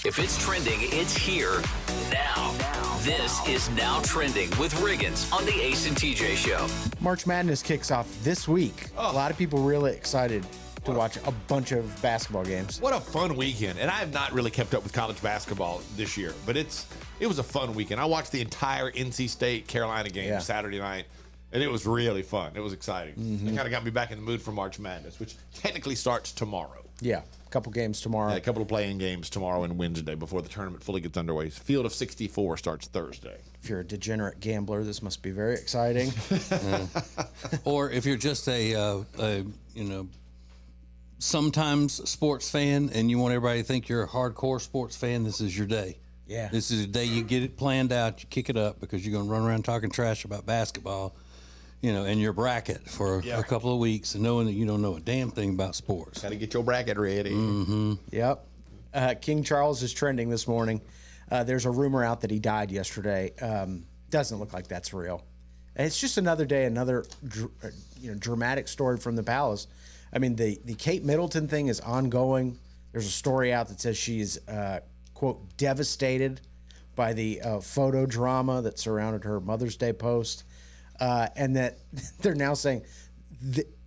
If it's trending, it's here now. This is Now Trending with Riggins on the Ace and TJ Show. March Madness kicks off this week. A lot of people really excited to watch a bunch of basketball games. What a fun weekend. And I have not really kept up with college basketball this year, but it was a fun weekend. I watched the entire NC State Carolina game Saturday night, and it was really fun. It was exciting. It kind of got me back in the mood for March Madness, which technically starts tomorrow. Yeah, a couple games tomorrow. Yeah, a couple of playing games tomorrow and Wednesday before the tournament fully gets underway. Field of 64 starts Thursday. If you're a degenerate gambler, this must be very exciting. Or if you're just a sometimes sports fan and you want everybody to think you're a hardcore sports fan, this is your day. Yeah. This is the day you get it planned out, you kick it up because you're going to run around talking trash about basketball, in your bracket for a couple of weeks and knowing that you don't know a damn thing about sports. Got to get your bracket ready. Mm-hmm. Yep. King Charles is trending this morning. There's a rumor out that he died yesterday. Doesn't look like that's real. It's just another day, another dramatic story from the palace. I mean, the Kate Middleton thing is ongoing. There's a story out that says she's, quote, devastated by the photo drama that surrounded her Mother's Day post. And that they're now saying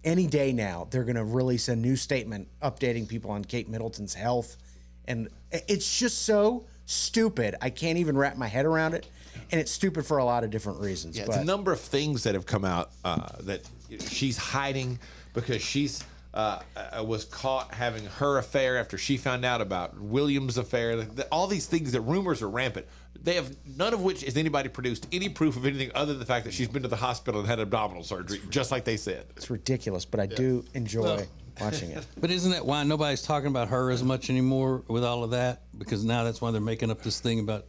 any day now they're going to release a new statement updating people on Kate Middleton's health. And it's just so stupid. I can't even wrap my head around it. And it's stupid for a lot of different reasons. Yeah, it's a number of things that have come out that she's hiding because she's was caught having her affair after she found out about Williams' affair. All these things, that rumors are rampant. They have none of which has anybody produced any proof of anything other than the fact that she's been to the hospital and had abdominal surgery, just like they said. It's ridiculous, but I do enjoy watching it. But isn't that why nobody's talking about her as much anymore with all of that? Because now that's why they're making up this thing about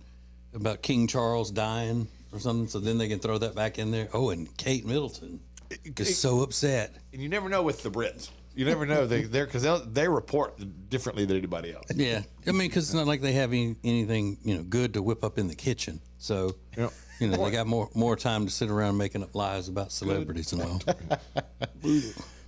King Charles dying or something, so then they can throw that back in there. Oh, and Kate Middleton is so upset. And you never know with the Brits. You never know because they report differently than anybody else. Yeah, I mean, because it's not like they have anything good to whip up in the kitchen. So they got more time to sit around making up lies about celebrities and all.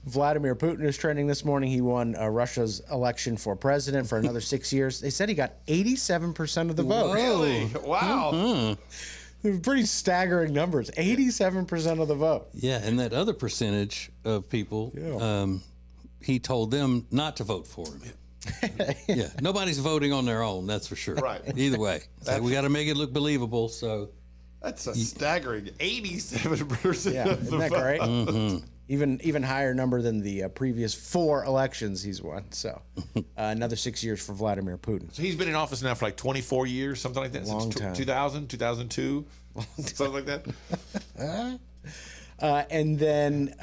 Vladimir Putin is trending this morning. He won Russia's election for president for another 6 years. They said he got 87% of the vote. Really? Wow. Mm-hmm. Pretty staggering numbers. 87% of the vote. Yeah, and that other percentage of people, he told them not to vote for him. Yeah, nobody's voting on their own, that's for sure. Right. Either way. So we got to make it look believable. So that's a staggering 87% Yeah, of the isn't that vote. great? Mm-hmm. Even higher number than the previous 4 elections he's won. So another 6 years for Vladimir Putin. So he's been in office now for like 24 years, something like that. Long since time. 2000, 2002, something like that. And then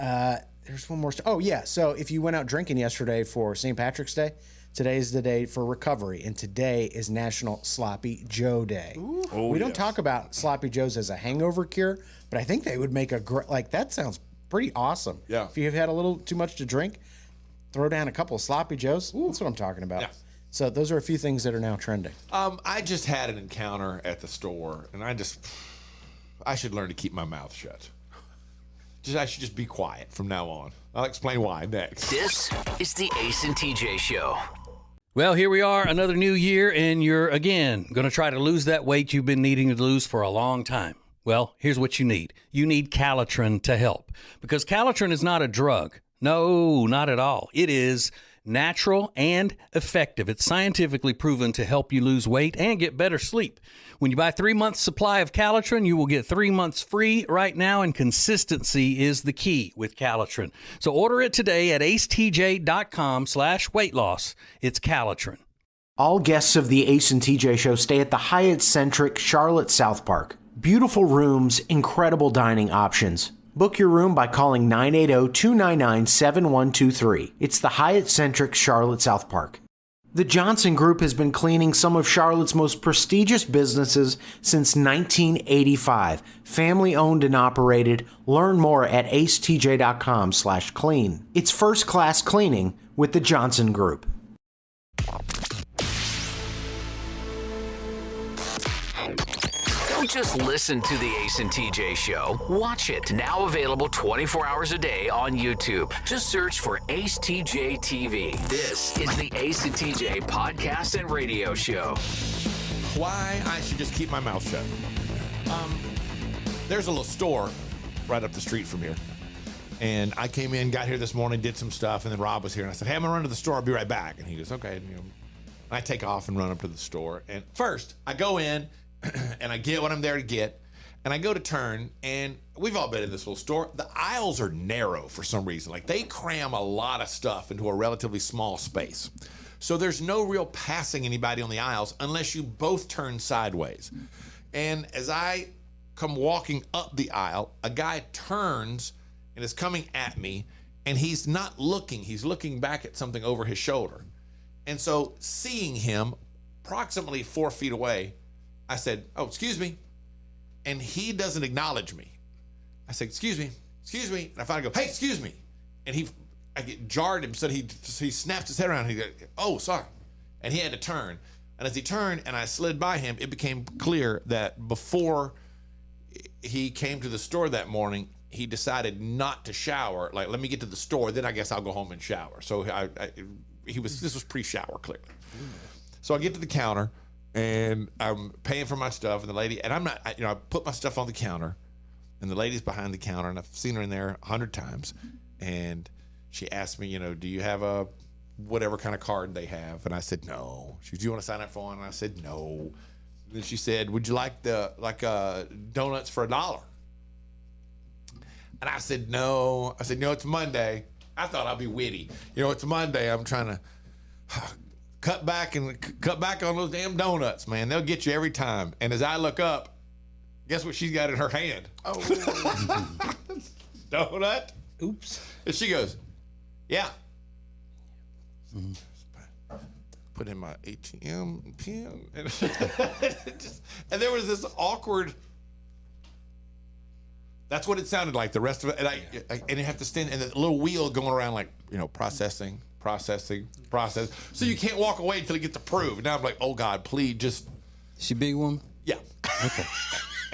there's one more. Oh, yeah. So if you went out drinking yesterday for St. Patrick's Day, today is the day for recovery. And today is National Sloppy Joe Day. We don't talk about Sloppy Joes as a hangover cure, but I think they would make a great, that sounds pretty awesome. Yeah. If you've had a little too much to drink, throw down a couple of Sloppy Joes. That's what I'm talking about. Yeah. So those are a few things that are now trending. I just had an encounter at the store, and I should learn to keep my mouth shut. I should just be quiet from now on. I'll explain why next. This is the Ace and TJ Show. Well, here we are, another new year, and you're, again, going to try to lose that weight you've been needing to lose for a long time. Well, here's what you need. You need Calitrin to help, because Calitrin is not a drug. No, not at all. It is natural and effective. It's scientifically proven to help you lose weight and get better sleep. When you buy 3 months supply of Calitrin, you will get 3 months free right now, and consistency is the key with Calitrin. So order it today at acetj.com/weight loss. It's Calitrin. All guests of the Ace and TJ Show stay at the Hyatt-centric Charlotte South Park. Beautiful rooms, incredible dining options. Book your room by calling 980-299-7123. It's the Hyatt-centric Charlotte South Park. The Johnson Group has been cleaning some of Charlotte's most prestigious businesses since 1985. Family owned and operated. Learn more at acetj.com/clean. It's first class cleaning with the Johnson Group. Don't just listen to the Ace and TJ Show. Watch it. Now available 24 hours a day on YouTube. Just search for Ace TJ TV. This is the Ace and TJ podcast and radio show. Why I should just keep my mouth shut. There's a little store right up the street from here. And I came in, got here this morning, did some stuff, and then Rob was here. And I said, hey, I'm going to run to the store. I'll be right back. And he goes, okay. And, I take off and run up to the store. And first, I go in, and I get what I'm there to get. And I go to turn, and we've all been in this little store. The aisles are narrow for some reason. Like, they cram a lot of stuff into a relatively small space. So there's no real passing anybody on the aisles unless you both turn sideways. And as I come walking up the aisle, a guy turns and is coming at me, and he's not looking. He's looking back at something over his shoulder. And so seeing him approximately 4 feet away, I said, oh, excuse me. And he doesn't acknowledge me. I said, excuse me. And I finally go, hey, excuse me. And I get jarred him, so he snaps his head around and he goes, oh, sorry. And he had to turn. And as he turned and I slid by him, it became clear that before he came to the store that morning, he decided not to shower. Like, let me get to the store, then I guess I'll go home and shower. So this was pre-shower, clearly. So I get to the counter and I'm paying for my stuff, and the lady, and I put my stuff on the counter, and the lady's behind the counter, and I've seen her in there 100 times, and she asked me, do you have a whatever kind of card they have? And I said, no. She said, do you want to sign up for one? And I said, no. And then she said, would you like donuts for $1? And I said, no. I said, no, it's Monday. I thought I'd be witty. It's Monday. I'm trying to cut back on those damn donuts, man. They'll get you every time. And as I look up, guess what she's got in her hand? Oh. Donut. Oops. And she goes, yeah. Mm-hmm. Put in my ATM pin. And there was this awkward... That's what it sounded like. The rest of it, and you have to stand, and the little wheel going around like, processing. So you can't walk away until it gets approved. Now I'm like, oh God, please just. Is she a big woman? Yeah. Okay.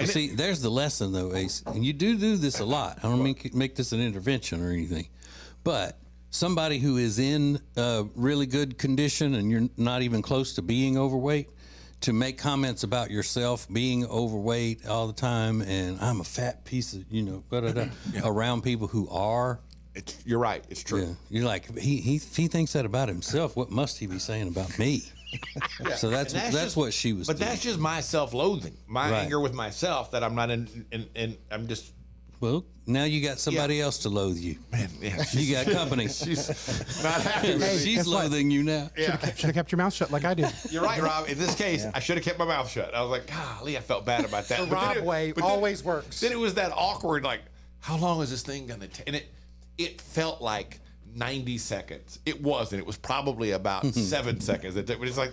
See, there's the lesson though, Ace, and you do this a lot. I don't make this an intervention or anything, but somebody who is in really good condition and you're not even close to being overweight, to make comments about yourself being overweight all the time and I'm a fat piece of, around people who are. You're right. It's true. Yeah. You're like, he thinks that about himself. What must he be saying about me? Yeah. So that's just what she was doing. But that's just my self-loathing, my anger with myself that I'm not in I'm just. Well, now you got somebody else to loathe you. Man, yeah. You got company. She's not happy with me. She's loathing you now. Yeah. Should have kept your mouth shut like I did. You're right, Rob. In this case, I should have kept my mouth shut. I was like, golly, I felt bad about that. The Rob way always works. Then it was that awkward, like, how long is this thing going to take? And it felt like 90 seconds. It wasn't. It was probably about 7 seconds. It was like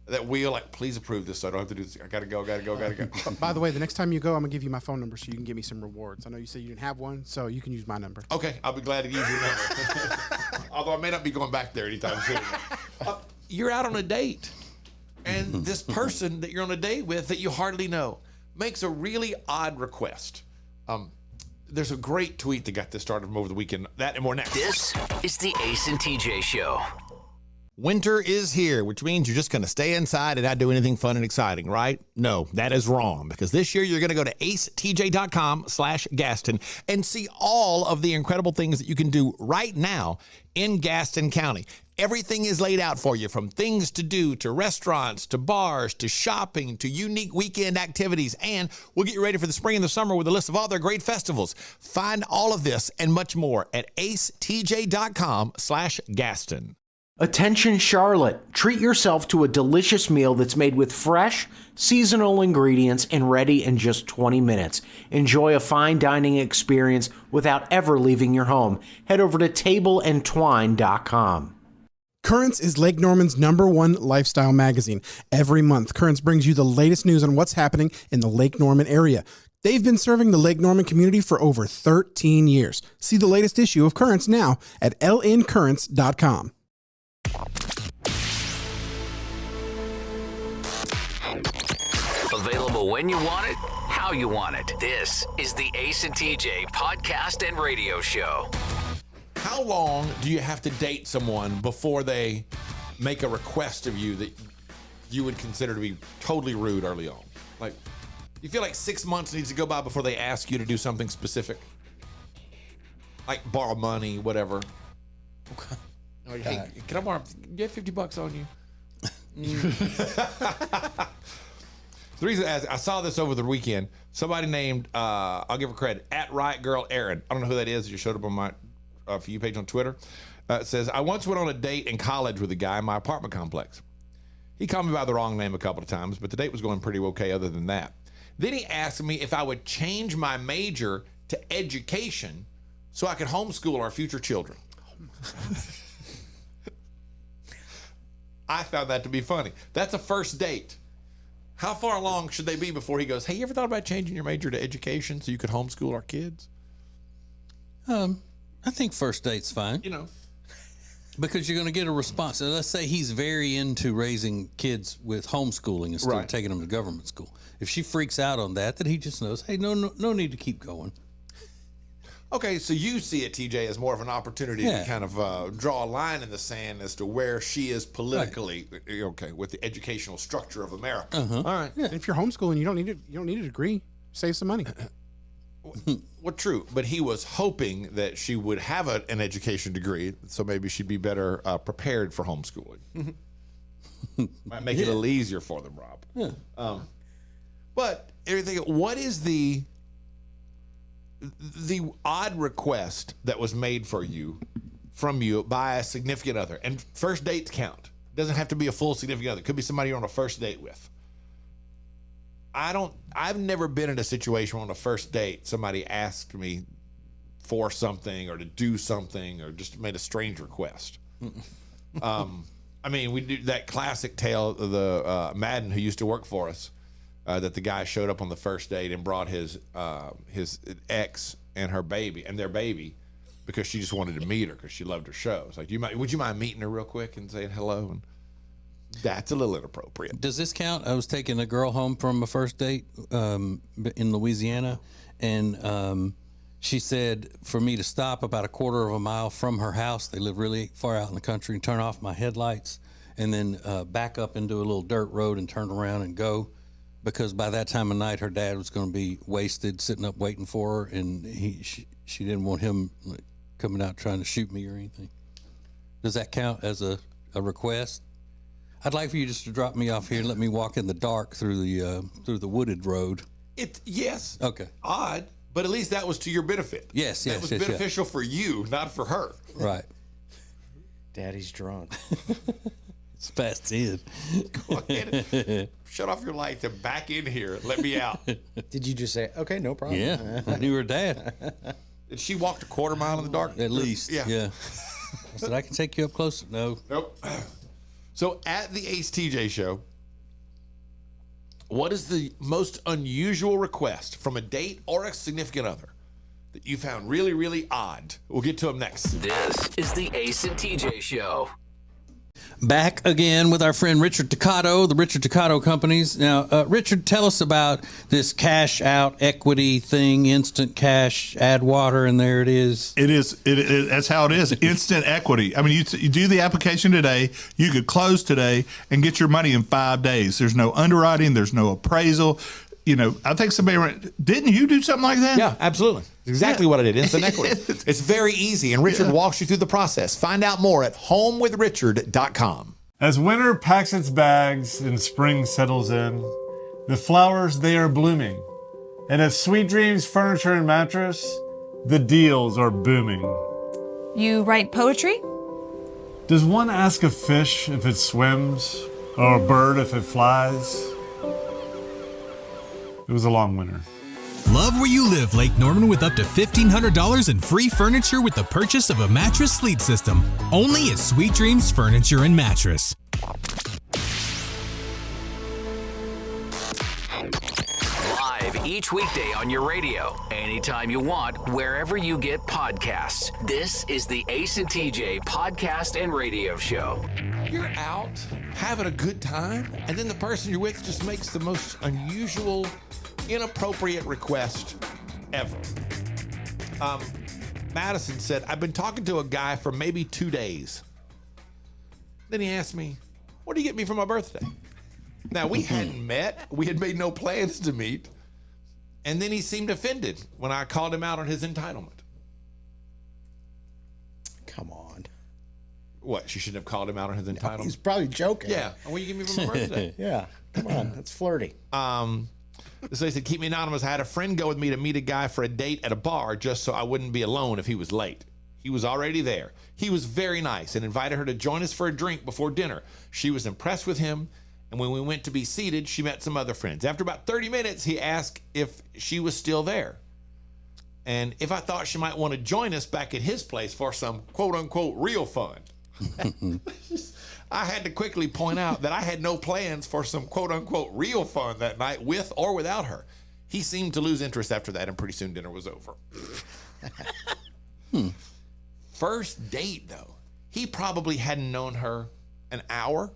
that wheel, like, please approve this so I don't have to do this. I gotta go. By the way, the next time you go, I'm gonna give you my phone number so you can give me some rewards. I know you said you didn't have one, so you can use my number. Okay, I'll be glad to use your number. Although I may not be going back there anytime soon. You're out on a date, and this person that you're on a date with that you hardly know makes a really odd request. There's a great tweet that got this started from over the weekend. That and more next. This is the Ace and TJ Show. Winter is here, which means you're just going to stay inside and not do anything fun and exciting, right? No, that is wrong, because this year you're going to go to acetj.com/Gaston and see all of the incredible things that you can do right now in Gaston County. Everything is laid out for you, from things to do, to restaurants, to bars, to shopping, to unique weekend activities, and we'll get you ready for the spring and the summer with a list of all their great festivals. Find all of this and much more at acetj.com/Gaston. Attention Charlotte, treat yourself to a delicious meal that's made with fresh, seasonal ingredients and ready in just 20 minutes. Enjoy a fine dining experience without ever leaving your home. Head over to tableandtwine.com. Currents is Lake Norman's #1 lifestyle magazine. Every month, Currents brings you the latest news on what's happening in the Lake Norman area. They've been serving the Lake Norman community for over 13 years. See the latest issue of Currents now at lncurrents.com. Available when you want it, how you want it. This is the Ace and TJ podcast and radio show. How long do you have to date someone before they make a request of you that you would consider to be totally rude early on? Like, you feel like 6 months needs to go by before they ask you to do something specific? Like borrow money, whatever. Okay. Like, hey, can I borrow? You have $50 on you? The reason I saw this over the weekend, somebody named, I'll give her credit, @RiotGirlErin. I don't know who that is. It just showed up on my For You page on Twitter. It says, I once went on a date in college with a guy in my apartment complex. He called me by the wrong name a couple of times, but the date was going pretty okay other than that. Then he asked me if I would change my major to education so I could homeschool our future children. I found that to be funny. That's a first date. How far along should they be before he goes, hey, you ever thought about changing your major to education so you could homeschool our kids? I think first date's fine. You know. Because you're going to get a response. So let's say he's very into raising kids with homeschooling instead of taking them to government school. If she freaks out on that, then he just knows, hey, no need to keep going. Okay, so you see it, TJ, as more of an opportunity to kind of draw a line in the sand as to where she is politically, okay, with the educational structure of America. Uh-huh. All right. Yeah, if you're homeschooling, you don't need a degree. Save some money. Well, true, but he was hoping that she would have an education degree, so maybe she'd be better prepared for homeschooling. Might make it a little easier for them, Rob. Yeah. But everything. What is the odd request that was made from you by a significant other? And first dates count. Doesn't have to be a full significant other. It could be somebody you're on a first date with. I've never been in a situation where on a first date somebody asked me for something or to do something or just made a strange request. I mean, we do that classic tale of the Madden who used to work for us, that the guy showed up on the first date and brought his ex and her baby and their baby because she just wanted to meet her because she loved her show. It's like, would you mind meeting her real quick and saying hello? And that's a little inappropriate. Does this count? I was taking a girl home from a first date in Louisiana, and she said for me to stop about a quarter of a mile from her house. They live really far out in the country, and turn off my headlights and then back up into a little dirt road and turn around and go, because by that time of night her dad was going to be wasted sitting up waiting for her, and she didn't want him coming out trying to shoot me or anything. Does that count as a request? I'd like for you just to drop me off here and let me walk in the dark through the wooded road. Yes. Okay. Odd, but at least that was to your benefit. Yes. That was beneficial for you, not for her. Right. Daddy's drunk. It's past 10. Go ahead. Shut off your lights and back in here. Let me out. Did you just say, okay, no problem? Yeah. I knew her dad. Did she walk a quarter mile in the dark? At least. Yeah. I said, I can take you up closer. No. Nope. So at the Ace TJ show, what is the most unusual request from a date or a significant other that you found really, really odd? We'll get to them next. This is the Ace and TJ show. Back again with our friend Richard Toccato, the Richard Toccato Companies. Now, Richard, tell us about this cash out equity thing, instant cash, add water, and there it is. It is. That's how it is. Instant equity. I mean, you do the application today, you could close today and get your money in 5 days. There's no underwriting. There's no appraisal. You know, I think didn't you do something like that? Yeah, absolutely. Exactly what I did. Instant equity. It's very easy, and Richard walks you through the process. Find out more at homewithrichard.com. As winter packs its bags and spring settles in, the flowers, they are blooming. And at Sweet Dreams Furniture and Mattress, the deals are booming. You write poetry? Does one ask a fish if it swims, or a bird if it flies? It was a long winter. Love where you live, Lake Norman, with up to $1,500 in free furniture with the purchase of a mattress sleep system. Only at Sweet Dreams Furniture and Mattress. Live each weekday on your radio, anytime you want, wherever you get podcasts. This is the Ace and TJ podcast and radio show. You're out having a good time, and then the person you're with just makes the most unusual, inappropriate request ever. Madison said, I've been talking to a guy for maybe 2 days. Then he asked me, what do you get me for my birthday? Now, we hadn't met. We had made no plans to meet. And then he seemed offended when I called him out on his entitlement. Come on. What? She shouldn't have called him out on his entitlement? He's probably joking. Yeah. And what do you give me for my birthday? Yeah. Come on. That's flirty. So he said, keep me anonymous. I had a friend go with me to meet a guy for a date at a bar just so I wouldn't be alone if he was late. He was already there. He was very nice and invited her to join us for a drink before dinner. She was impressed with him, and when we went to be seated, she met some other friends. After about 30 minutes, he asked if she was still there and if I thought she might want to join us back at his place for some quote-unquote real fun. I had to quickly point out that I had no plans for some quote-unquote real fun that night with or without her. He seemed to lose interest after that, and pretty soon dinner was over. First date, though. He probably hadn't known her an hour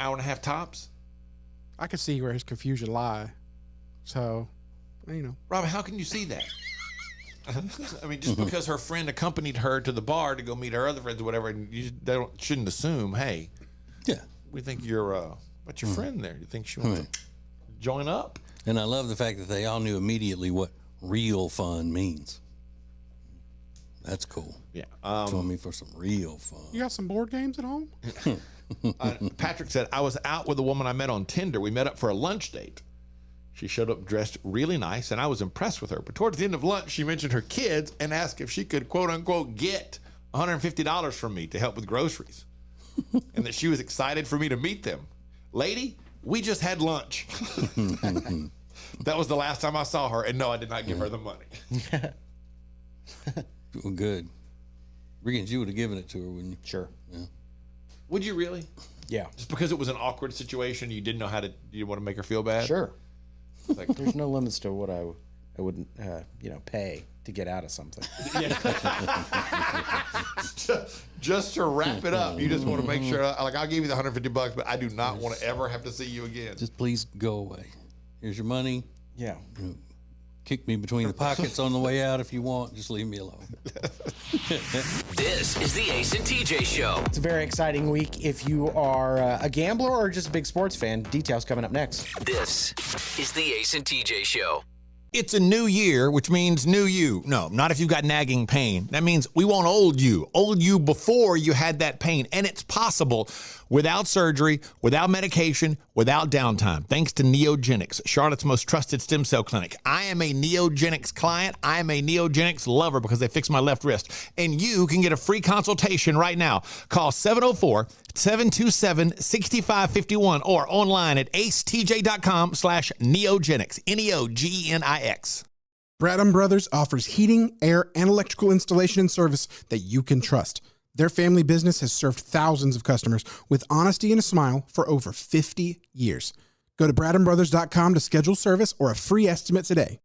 and a half tops. I could see where his confusion lie. So, Rob, how can you see that? I mean, just because her friend accompanied her to the bar to go meet her other friends or whatever, and shouldn't assume, hey, Yeah. we think you're, what's your friend there? You think she wants to join up? And I love the fact that they all knew immediately what real fun means. That's cool. Yeah. Join me for some real fun. you got some board games at home? Patrick said, I was out with a woman I met on Tinder. We met up for a lunch date. She showed up dressed really nice, and I was impressed with her. But towards the end of lunch, she mentioned her kids and asked if she could, quote unquote, get $150 from me to help with groceries, and that she was excited for me to meet them. Lady, we just had lunch. That was the last time I saw her, and no, I did not give her the money. Well, good. Riggins, you would have given it to her, wouldn't you? Sure. Yeah. Would you really? Yeah. Just because it was an awkward situation, you didn't know how to, you want to make her feel bad? Sure. Like, There's no limits to what I wouldn't, pay to get out of something. just to wrap it up, you just want to make sure, like, I'll give you the $150, but I do not want to ever have to see you again. Just please go away. Here's your money. Yeah. Kick me between the pockets on the way out if you want. Just leave me alone. This is the Ace and TJ Show. It's a very exciting week if you are a gambler or just a big sports fan. Details coming up next. This is the Ace and TJ Show. It's a new year, which means new you. No, not if you've got nagging pain. That means we want old you before you had that pain. And it's possible without surgery, without medication, without downtime, thanks to Neogenics, Charlotte's most trusted stem cell clinic. I am a Neogenics client. I am a Neogenics lover because they fixed my left wrist. And you can get a free consultation right now. Call 704-727-6551 or online at acetj.com/neogenics, Neogenics. Bradham Brothers offers heating, air, and electrical installation and service that you can trust. Their family business has served thousands of customers with honesty and a smile for over 50 years. Go to bradhambrothers.com to schedule service or a free estimate today.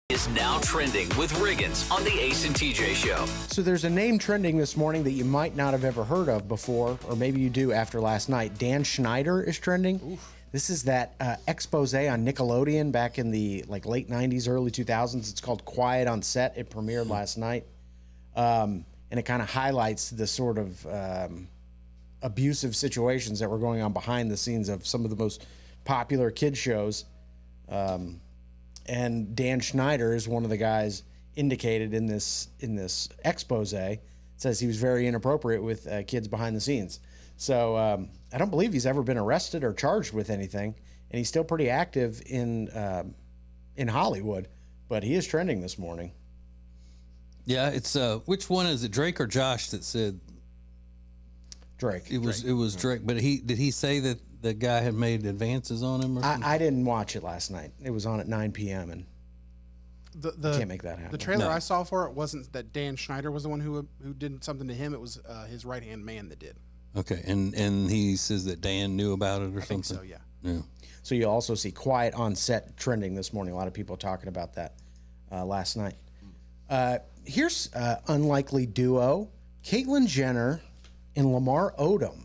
Is now trending with Riggins on the Ace and TJ Show. So there's a name trending this morning that you might not have ever heard of before, or maybe you do after last night. Dan Schneider is trending. Oof. This is that expose on Nickelodeon back in the late 90s, early 2000s. It's called Quiet on Set. It premiered last night. And it kind of highlights the sort of abusive situations that were going on behind the scenes of some of the most popular kids shows. And Dan Schneider is one of the guys indicated in this expose. It says he was very inappropriate with kids behind the scenes. So I don't believe he's ever been arrested or charged with anything, and he's still pretty active in Hollywood. But he is trending this morning. Yeah, it's which one is it, Drake or Josh that said Drake? It was Drake, but did he say that the guy had made advances on him or something? I didn't watch it last night. It was on at 9 p.m. and can't make that happen. The trailer I saw for it wasn't that Dan Schneider was the one who did something to him. It was his right-hand man that did. Okay, and he says that Dan knew about it or something? I think so, yeah. Yeah. So you'll also see Quiet on Set trending this morning. A lot of people talking about that last night. Here's unlikely duo, Caitlyn Jenner and Lamar Odom.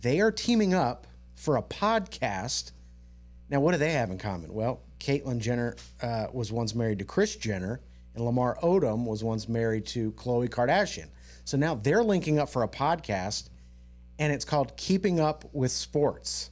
They are teaming up for a podcast. Now, what do they have in common? Well, Caitlyn Jenner was once married to Kris Jenner, and Lamar Odom was once married to Khloe Kardashian. So now they're linking up for a podcast, and it's called Keeping Up with Sports.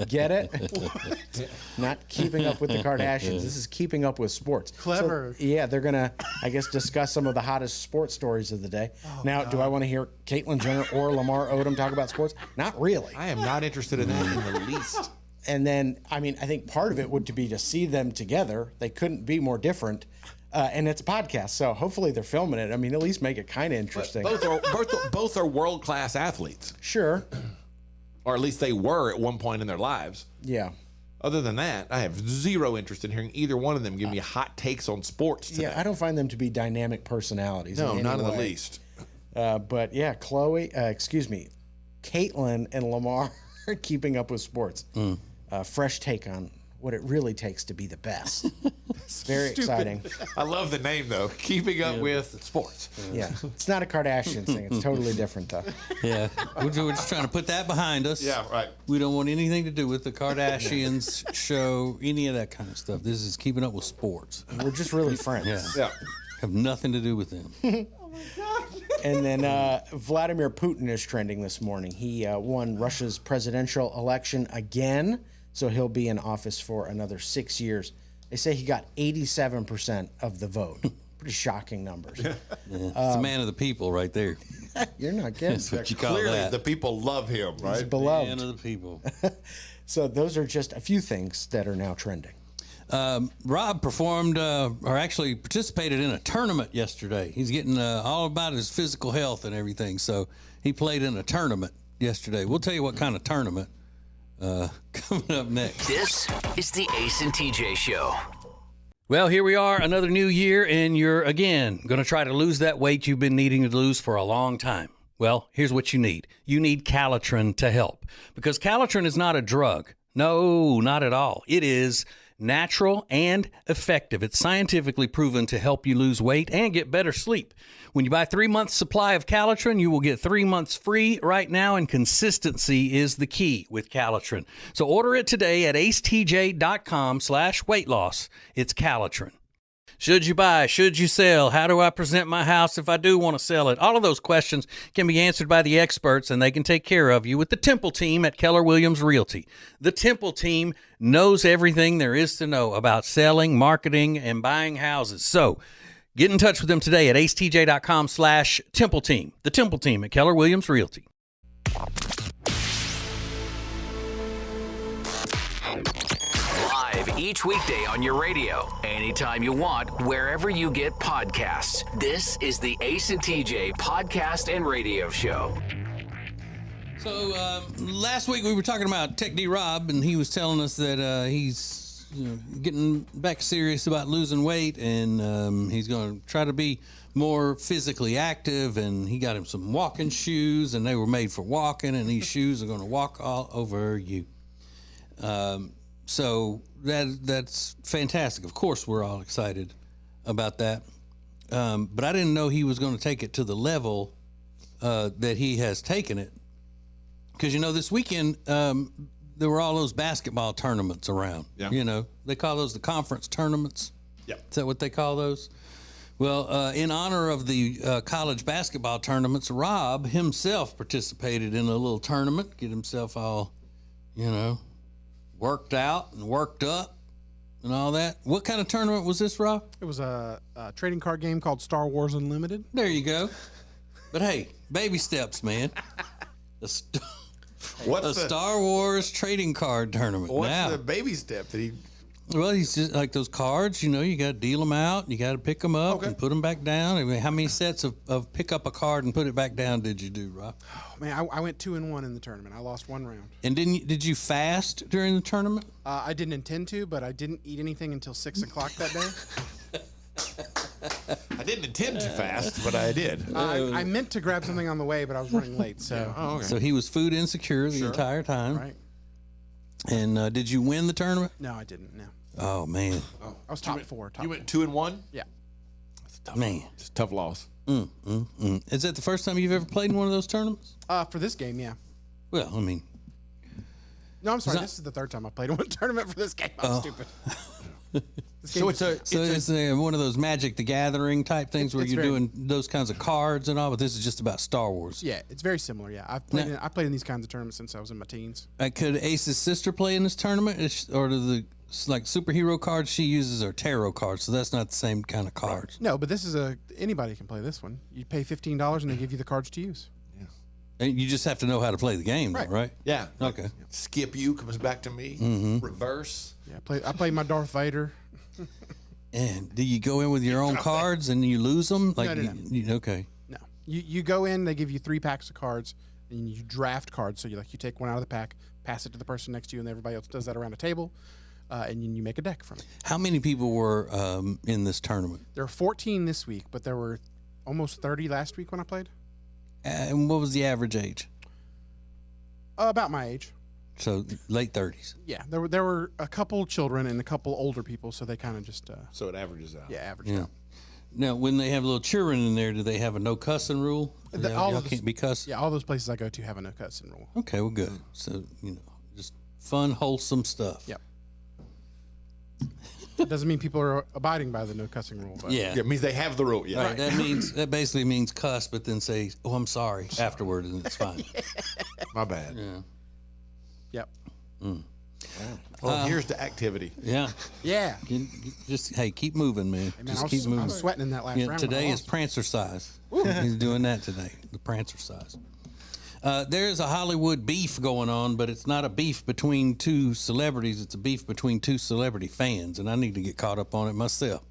Get it? Not Keeping Up with the Kardashians. This is Keeping Up with Sports. Clever. So, yeah, they're going to, I guess, discuss some of the hottest sports stories of the day. Now, do I want to hear Caitlyn Jenner or Lamar Odom talk about sports? Not really. I am not interested in that in the least. And then, I mean, I think part of it would be to see them together. They couldn't be more different. And it's a podcast, so hopefully they're filming it. I mean, at least make it kind of interesting. Both are world-class athletes. Sure. Or at least they were at one point in their lives. Yeah. Other than that, I have zero interest in hearing either one of them give me hot takes on sports today. Yeah, I don't find them to be dynamic personalities. No, not in the way. least. But yeah, Caitlyn and Lamar are keeping up with sports. Fresh take on what it really takes to be the best. Very exciting. I love the name, though. Keeping up with sports. Yeah. It's not a Kardashian thing. It's totally different, though. Yeah. We're just trying to put that behind us. Yeah, right. We don't want anything to do with the Kardashians show, any of that kind of stuff. This is Keeping Up with Sports. We're just really friends. Yeah. Have nothing to do with them. And then Vladimir Putin is trending this morning. He won Russia's presidential election again, so he'll be in office for another 6 years. They say he got 87% of the vote. Pretty shocking numbers. Yeah. It's a man of the people right there. You're not kidding. That's what you call Clearly, that. the people love him, right? He's beloved. Man of the people. So those are just a few things that are now trending. Rob performed, or actually participated in a tournament yesterday. He's getting all about his physical health and everything. So he played in a tournament yesterday. We'll tell you what kind of tournament coming up next. This is the Ace and TJ Show. Well, here we are, another new year, and you're, again, going to try to lose that weight you've been needing to lose for a long time. Well, here's what you need. You need Calitrin to help, because Calitrin is not a drug. No, not at all. It is natural and effective. It's scientifically proven to help you lose weight and get better sleep. When you buy 3 months supply of Calitrin, you will get 3 months free right now, and consistency is the key with Calitrin. So order it today at acetj.com/weight loss. It's Calitrin. Should you buy? Should you sell? How do I present my house if I do want to sell it? All of those questions can be answered by the experts, and they can take care of you with the Temple team at Keller Williams Realty. The Temple team knows everything there is to know about selling, marketing, and buying houses. So get in touch with them today at acetj.com/Temple team. The Temple team at Keller Williams Realty. Live each weekday on your radio, anytime you want, wherever you get podcasts. This is the Ace and TJ podcast and radio show. So last week we were talking about Tech D Rob, and he was telling us that he's getting back serious about losing weight, and he's going to try to be more physically active, and he got him some walking shoes, and they were made for walking, and these shoes are going to walk all over you. So that's fantastic. Of course, we're all excited about that. But I didn't know he was going to take it to the level that he has taken it. Because, this weekend, there were all those basketball tournaments around. Yeah. They call those the conference tournaments. Yeah. Is that what they call those? Well, in honor of the college basketball tournaments, Rob himself participated in a little tournament, get himself all, worked out and worked up and all that. What kind of tournament was this, Rob? It was a trading card game called Star Wars Unlimited. There you go. But hey, baby steps, man. Star Wars trading card tournament. What's the baby step that he... Well, he's just like those cards, you got to deal them out. You got to pick them up and put them back down. I mean, how many sets of pick up a card and put it back down did you do, Rob? Oh, man, I went 2-1 in the tournament. I lost one round. And did you fast during the tournament? I didn't intend to, but I didn't eat anything until 6 o'clock that day. I didn't intend to fast, but I did. I meant to grab something on the way, but I was running late. So, So he was food insecure the entire time. Right. And did you win the tournament? No, I didn't. No, Oh man, I was top four. You went 2-1. Yeah. man. It's a tough loss. Is that the first time you've ever played in one of those tournaments? For this game, yeah. Well, I mean, No, I'm sorry. that- This is the third time I played in one tournament for this game. I'm stupid. So it's one of those Magic the Gathering type things where it's you're very- doing those kinds of cards and all, but this is just about Star Wars. Yeah, it's very similar. Yeah, I played in these kinds of tournaments since I was in my teens. Could Ace's sister play in this tournament, or do the like superhero cards she uses are tarot cards? So that's not the same kind of cards. No, but this is anybody can play this one. You pay $15 and they give you the cards to use. And you just have to know how to play the game, though, right? Yeah. Okay. Skip you comes back to me. Reverse. Yeah, I played my Darth Vader. And do you go in with your own cards and you lose them? Like, No. Okay. No, you go in. They give you 3 packs of cards, and you draft cards. So you take one out of the pack, pass it to the person next to you, and everybody else does that around a table, and you make a deck from it. How many people were in this tournament? There are 14 this week, but there were almost 30 last week when I played. And what was the average age? About my age. So late 30s. Yeah, there were a couple children and a couple older people, so they kind of just So it averages out. averaged out. Now, when they have little children in there, do they have a no cussing rule? Y'all can't be cussing? Yeah, all those places I go to have a no cussing rule. Okay, well, good. So, just fun, wholesome stuff. Yep. It doesn't mean people are abiding by the no cussing rule. But Yeah. Yeah, it means they have the rule. Yeah. Right. That basically means cuss, but then say, "Oh, I'm sorry" afterward, and it's fine. My bad. Yep. Well, here's the activity. Yeah. Yeah. Just keep moving, man. Man, Just I keep moving. was sweating in that last round. when I Today is lost. Prancer size. He's doing that today. The Prancer size. There is a Hollywood beef going on, but it's not a beef between two celebrities. It's a beef between two celebrity fans, and I need to get caught up on it myself.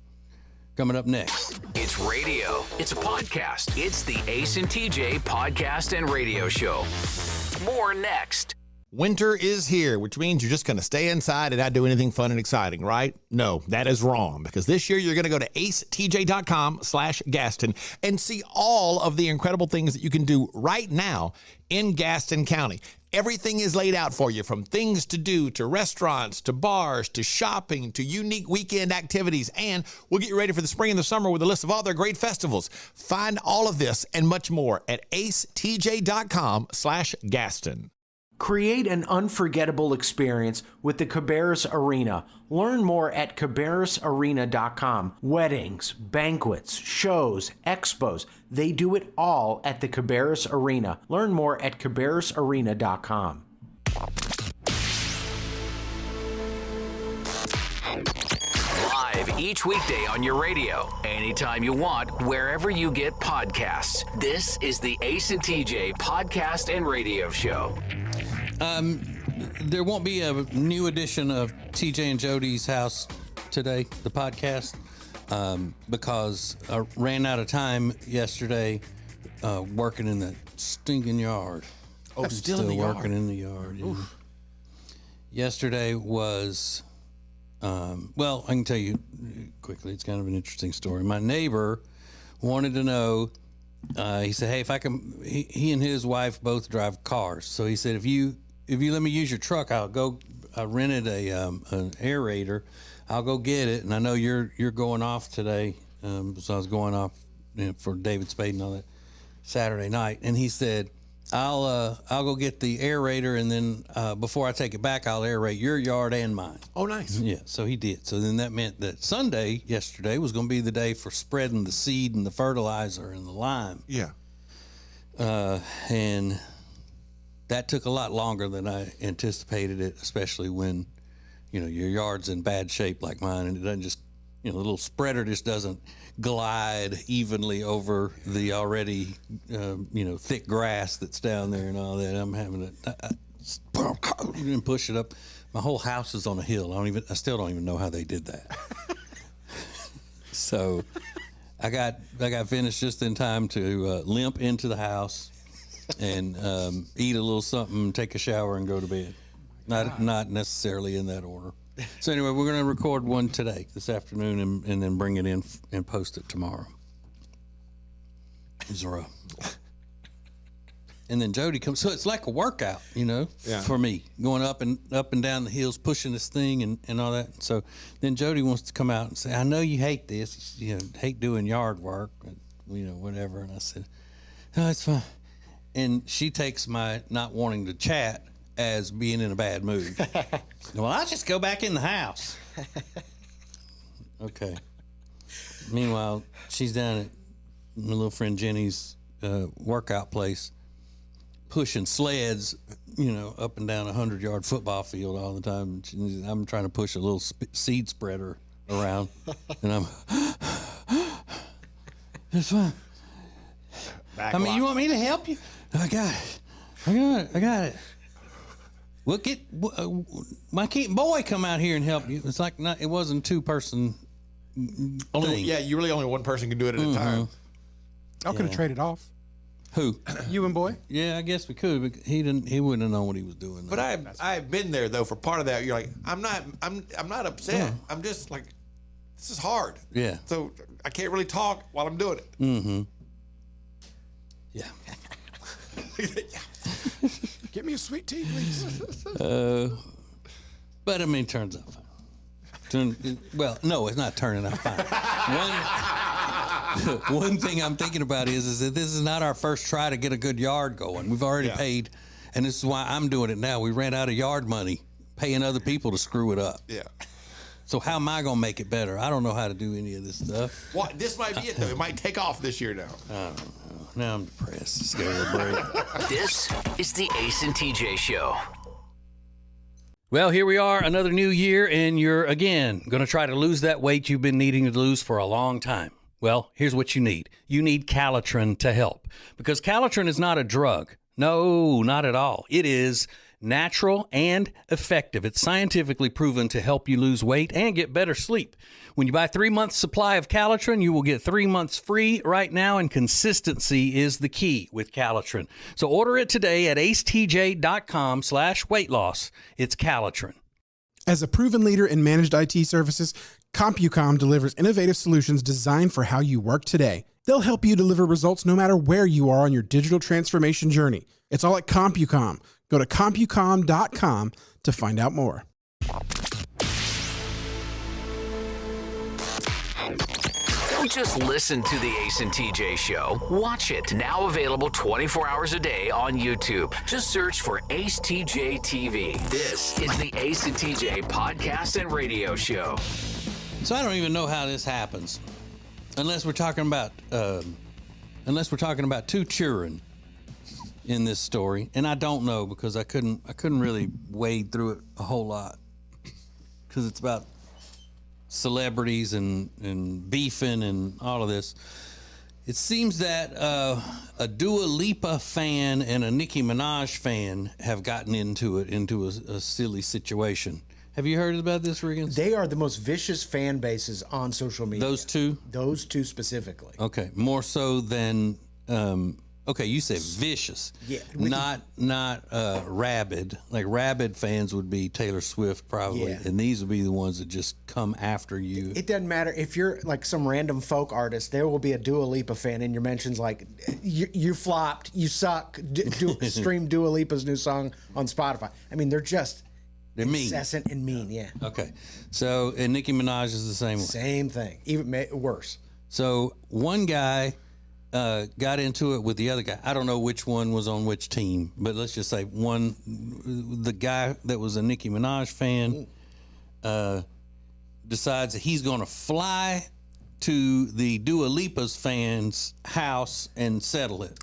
Coming up next. It's radio. It's a podcast. It's the Ace and TJ podcast and radio show. More next. Winter is here, which means you're just going to stay inside and not do anything fun and exciting, right? No, that is wrong, because this year you're going to go to acetj.com/Gaston and see all of the incredible things that you can do right now in Gaston County. Everything is laid out for you, from things to do, to restaurants, to bars, to shopping, to unique weekend activities, and we'll get you ready for the spring and the summer with a list of all their great festivals. Find all of this and much more at acetj.com/Gaston. Create an unforgettable experience with the Cabarrus Arena. Learn more at cabarrusarena.com. Weddings, banquets, shows, expos, they do it all at the Cabarrus Arena. Learn more at cabarrusarena.com. Live each weekday on your radio, anytime you want, wherever you get podcasts. This is the Ace and TJ podcast and radio show. There won't be a new edition of TJ and Jody's House today, the podcast, because I ran out of time yesterday working in the stinking yard. Oh, still in the yard. Working in the yard. Yeah. Yesterday was, well, I can tell you quickly. It's kind of an interesting story. My neighbor wanted to know. He said, "Hey, if I can," he and his wife both drive cars. So he said, if you let me use your truck, I'll go. I rented an aerator. I'll go get it. And I know you're going off today. So I was going off for David Spade and all that Saturday night. And he said, I'll go get the aerator, and then before I take it back, I'll aerate your yard and mine. Oh, nice. Yeah, so he did. So then that meant that Sunday, yesterday, was going to be the day for spreading the seed and the fertilizer and the lime. Yeah. And that took a lot longer than I anticipated it, especially when, your yard's in bad shape like mine, and it doesn't just, the little spreader just doesn't glide evenly over the already, thick grass that's down there and all that. I'm having to even push it up. My whole house is on a hill. I still don't even know how they did that. So I got finished just in time to limp into the house and eat a little something, take a shower, and go to bed. Not necessarily in that order. So anyway, we're going to record one today, this afternoon, and then bring it in and post it tomorrow. Zero. And then Jody comes, so it's like a workout, Yeah. for me, going up and down the hills, pushing this thing and all that. So then Jody wants to come out and say, I know you hate this, hate doing yard work, whatever. And I said, no, it's fine. And she takes my not wanting to chat as being in a bad mood. Well, I'll just go back in the house. Okay. Meanwhile, she's down at my little friend Jenny's workout place, pushing sleds, up and down a 100-yard football field all the time. I'm trying to push a little seed spreader around, and I'm. It's fine. You want me to help you? I got it. Well, get my boy come out here and help you. It's like it wasn't a 2-person thing. Yeah, you really only one person can do it at a time. I could have traded off. Who? You and boy? Yeah, I guess we could, but he wouldn't have known what he was doing. But I've been there though for part of that. You're like, I'm not upset. I'm just like, this is hard. Yeah. So I can't really talk while I'm doing it. Mm-hmm. Yeah. Get me a sweet tea, please. But it turns out fine. No, it's not turning out fine. One thing I'm thinking about is that this is not our first try to get a good yard going. We've already paid, and this is why I'm doing it now. We ran out of yard money, paying other people to screw it up. Yeah. So how am I going to make it better? I don't know how to do any of this stuff. Well, this might be it, though. It might take off this year now. I don't know. Now I'm depressed. It's got a break. This is the Ace and TJ Show. Well, here we are, another new year, and you're, again, going to try to lose that weight you've been needing to lose for a long time. Well, here's what you need. You need Calitrin to help, because Calitrin is not a drug. No, not at all. It is natural and effective. It's scientifically proven to help you lose weight and get better sleep. When you buy 3 months supply of Calitrin, you will get 3 months free right now, and consistency is the key with Calitrin. So order it today at acetj.com/weight loss. It's Calitrin. As a proven leader in managed IT services, CompuCom delivers innovative solutions designed for how you work today. They'll help you deliver results no matter where you are on your digital transformation journey. It's all at CompuCom. Go to CompuCom.com to find out more. Don't just listen to the Ace and TJ Show. Watch it. Now available 24 hours a day on YouTube. Just search for Ace TJ TV. This is the Ace and TJ podcast and radio show. So I don't even know how this happens, unless we're talking about two children in this story, and I don't know because I couldn't really wade through it a whole lot because it's about celebrities and beefing and all of this. It seems that a Dua Lipa fan and a Nicki Minaj fan have gotten into a silly situation. Have you heard about this, Riggins? They are the most vicious fan bases on social media. Those two? Those two specifically. Okay, more so than okay, you said vicious. Yeah. Not rabid. Like rabid fans would be Taylor Swift probably, Yeah. and these would be the ones that just come after you. It doesn't matter if you're like some random folk artist. There will be a Dua Lipa fan in your mentions like, you flopped, you suck, stream Dua Lipa's new song on Spotify. I mean, they're mean. incessant and mean, yeah. Okay, so and Nicki Minaj is the same way. Same thing, even worse. So one guy got into it with the other guy. I don't know which one was on which team, but let's just say the guy that was a Nicki Minaj fan decides that he's going to fly to the Dua Lipa's fans' house and settle it.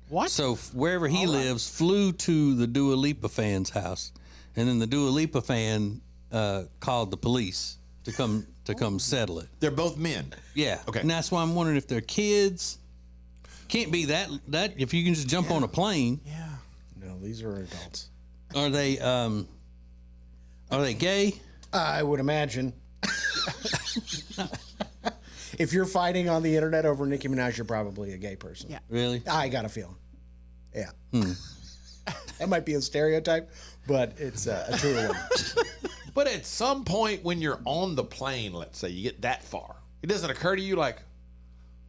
What? So wherever he lives, flew to the Dua Lipa fan's house, and then the Dua Lipa fan called the police to come settle it. They're both men. Yeah. Okay. And that's why I'm wondering if they're kids. Can't be that if you can just jump on a plane. Yeah. No, these are adults. Are they gay? I would imagine. If you're fighting on the internet over Nicki Minaj, you're probably a gay person. Yeah. Really? I got a feeling. Yeah. That might be a stereotype, but it's a true one. But at some point when you're on the plane, let's say you get that far, it doesn't occur to you like,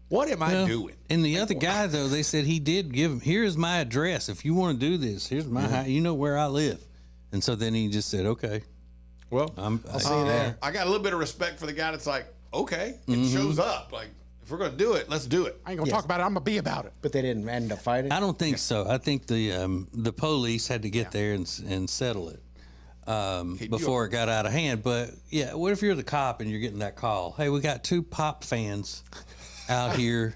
What am I doing? And the other guy, though, they said he did give him, here's my address. If you want to do this, here's my house. You know where I live. And so then he just said, okay. Well, I'll see you there. I got a little bit of respect for the guy that's like, okay, it shows up. Like, if we're going to do it, let's do it. I ain't gonna talk about it. I'm gonna be about it. But they didn't end up fighting? I don't think so. I think the police had to get there and settle it before it got out of hand. But, yeah, what if you're the cop and you're getting that call? Hey, we got 2 pop fans out here,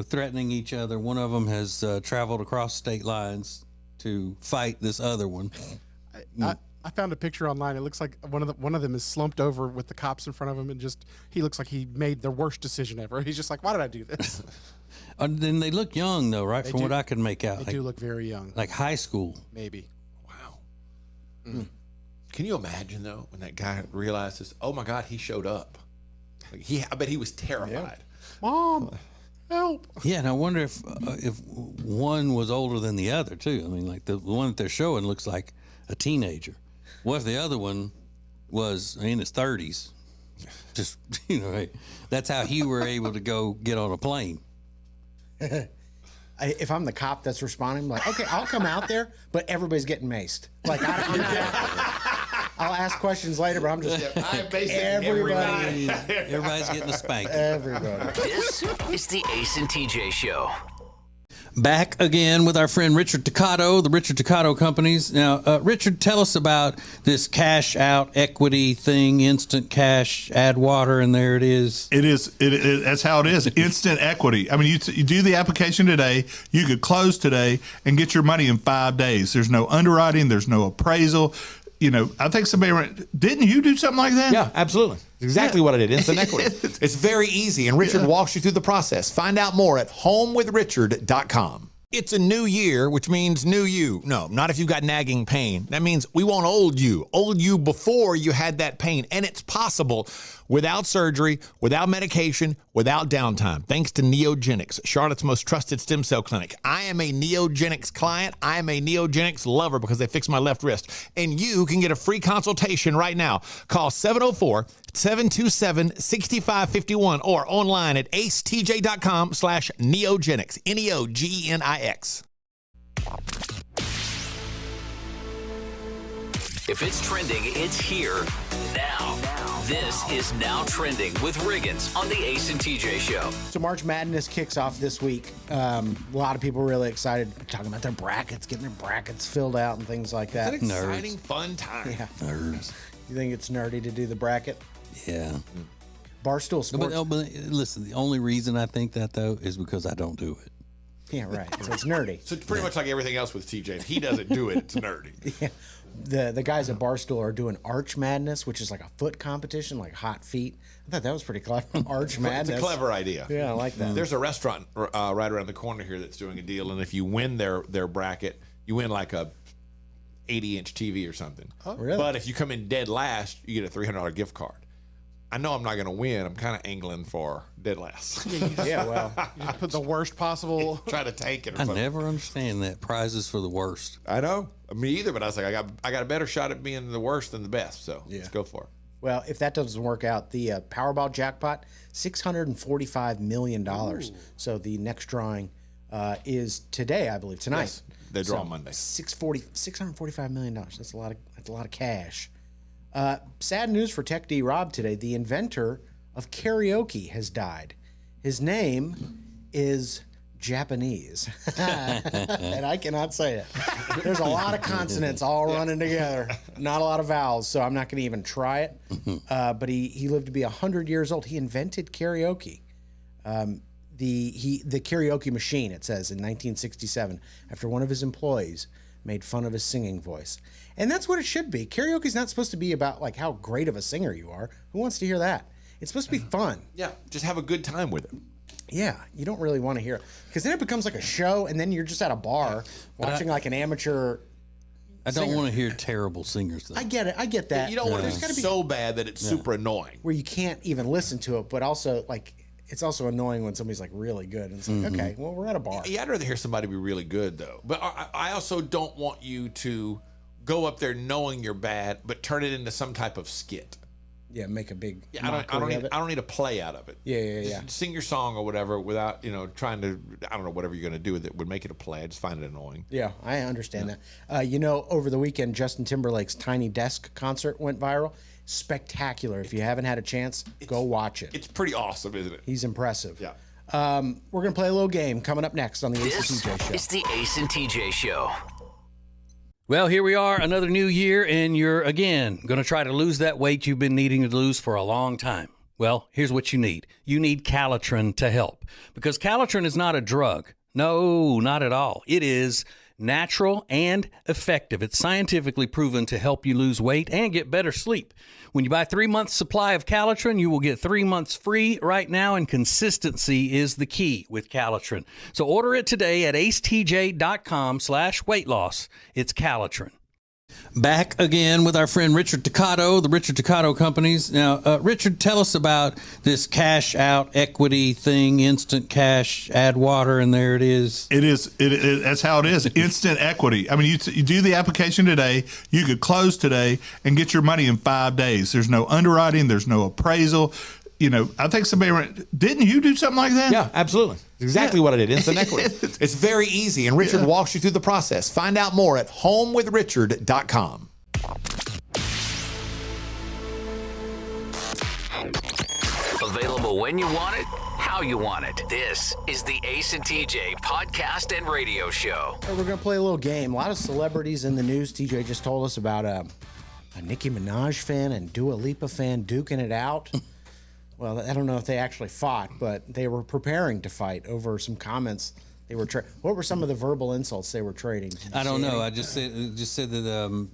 threatening each other. One of them has traveled across state lines to fight this other one. I found a picture online. It looks like one of them is slumped over with the cops in front of him, and he looks like he made the worst decision ever. He's just like, why did I do this? Then they look young, though, right? From what I can make out. They do look very young. Like high school. Maybe. Wow. Can you imagine, though, when that guy realizes, oh, my God, he showed up? Like I bet he was terrified. Mom, help. Yeah, and I wonder if one was older than the other, too. I mean, like the one that they're showing looks like a teenager. What if the other one was in his 30s? Just, that's how he were able to go get on a plane. If I'm the cop that's responding, I'm like, okay, I'll come out there, but everybody's getting maced. Like, I'm not I'll ask questions later, but I'm just everybody. Everybody's getting a spanking. Everybody. This is the Ace and TJ Show. Back again with our friend Richard Toccato, the Richard Toccato Companies. Now, Richard, tell us about this cash out equity thing, instant cash, add water, and there it is. It is. That's how it is. Instant equity. I mean, you do the application today. You could close today and get your money in 5 days. There's no underwriting. There's no appraisal. I think didn't you do something like that? Yeah, absolutely. Exactly what I did. Instant equity. It's very easy, and Richard walks you through the process. Find out more at homewithrichard.com. It's a new year, which means new you. No, not if you've got nagging pain. That means we want old you before you had that pain. And it's possible without surgery, without medication, without downtime. Thanks to Neogenics, Charlotte's most trusted stem cell clinic. I am a Neogenics client. I am a Neogenics lover because they fixed my left wrist. And you can get a free consultation right now. Call 704-727-6551 or online at acetj.com/neogenics. Neogenics. If it's trending, it's here now. This is Now Trending with Riggins on the Ace and TJ Show. So March Madness kicks off this week. A lot of people are really excited, talking about their brackets, getting their brackets filled out and things like that. It's an exciting, fun time. Yeah. Nerds. You think it's nerdy to do the bracket? Yeah. Barstool Sports. But listen, the only reason I think that, though, is because I don't do it. Yeah, right. So it's nerdy. So it's pretty much like everything else with TJ. If he doesn't do it, it's nerdy. Yeah. The guys at Barstool are doing Arch Madness, which is like a foot competition, like hot feet. I thought that was pretty clever. Arch Madness. It's a clever idea. Yeah, I like that. There's a restaurant right around the corner here that's doing a deal, and if you win their bracket, you win like a 80-inch TV or something. Oh, really? But if you come in dead last, you get a $300 gift card. I know I'm not going to win. I'm kind of angling for dead last. Yeah, well. You just put the worst possible. Try to tank it or I something. never understand that. Prizes for the worst. I know. Me either, but I was like, I got a better shot at being the worst than the best, so let's go for it. Well, if that doesn't work out, the Powerball jackpot, $645 million. Ooh. So the next drawing is today, I believe, tonight. Yes, they draw on Monday. $645 million. That's a lot of cash. Sad news for Tech D Rob today. The inventor of karaoke has died. His name is Japanese, and I cannot say it. There's a lot of consonants all running together, not a lot of vowels, so I'm not going to even try it. But he lived to be 100 years old. He invented karaoke. The karaoke machine, it says, in 1967, after one of his employees made fun of his singing voice. And that's what it should be. Karaoke's not supposed to be about like how great of a singer you are. Who wants to hear that? It's supposed to be fun. Yeah, just have a good time with it. Yeah, you don't really want to hear it. Because then it becomes like a show, and then you're just at a bar watching like an amateur I don't want to hear terrible singers, though. I get it. I get that. You don't want There's it gotta be so bad that it's super annoying. where you can't even listen to it, but also like it's also annoying when somebody's like really good. And it's like, okay, well, we're at a bar. Yeah, I'd rather hear somebody be really good, though. But I also don't want you to go up there knowing you're bad, but turn it into some type of skit. Yeah, make a big. Yeah, I don't need a play out of it. Yeah. Just sing your song or whatever without trying to. I don't know, whatever you're going to do with it would make it a play. I just find it annoying. Yeah, I understand that. Over the weekend, Justin Timberlake's Tiny Desk concert went viral. Spectacular. If you haven't had a chance, go watch it. It's pretty awesome, isn't it? He's impressive. Yeah. We're going to play a little game coming up next on the Ace and TJ Show. It's the Ace and TJ Show. Well, here we are, another new year, and you're, again, going to try to lose that weight you've been needing to lose for a long time. Well, here's what you need. You need Calitrin to help, because Calitrin is not a drug. No, not at all. It is natural and effective. It's scientifically proven to help you lose weight and get better sleep. When you buy 3 months supply of Calitrin, you will get 3 months free right now, and consistency is the key with Calitrin. So order it today at acetj.com/weight loss. It's Calitrin. Back again with our friend Richard Toccato, the Richard Toccato Companies. Now, Richard, tell us about this cash out equity thing, instant cash, add water, and there it is. It is. That's how it is. Instant equity. I mean, you do the application today, you could close today and get your money in 5 days. There's no underwriting. There's no appraisal. I think didn't you do something like that? Yeah, absolutely. Exactly what I did. Instant equity. It's very easy, and Richard walks you through the process. Find out more at homewithrichard.com. Available when you want it, how you want it. This is the Ace and TJ podcast and radio show. We're going to play a little game. A lot of celebrities in the news. TJ just told us about a Nicki Minaj fan and Dua Lipa fan duking it out. Well, I don't know if they actually fought, but they were preparing to fight over some comments they were. What were some of the verbal insults they were trading? I don't know. I just said that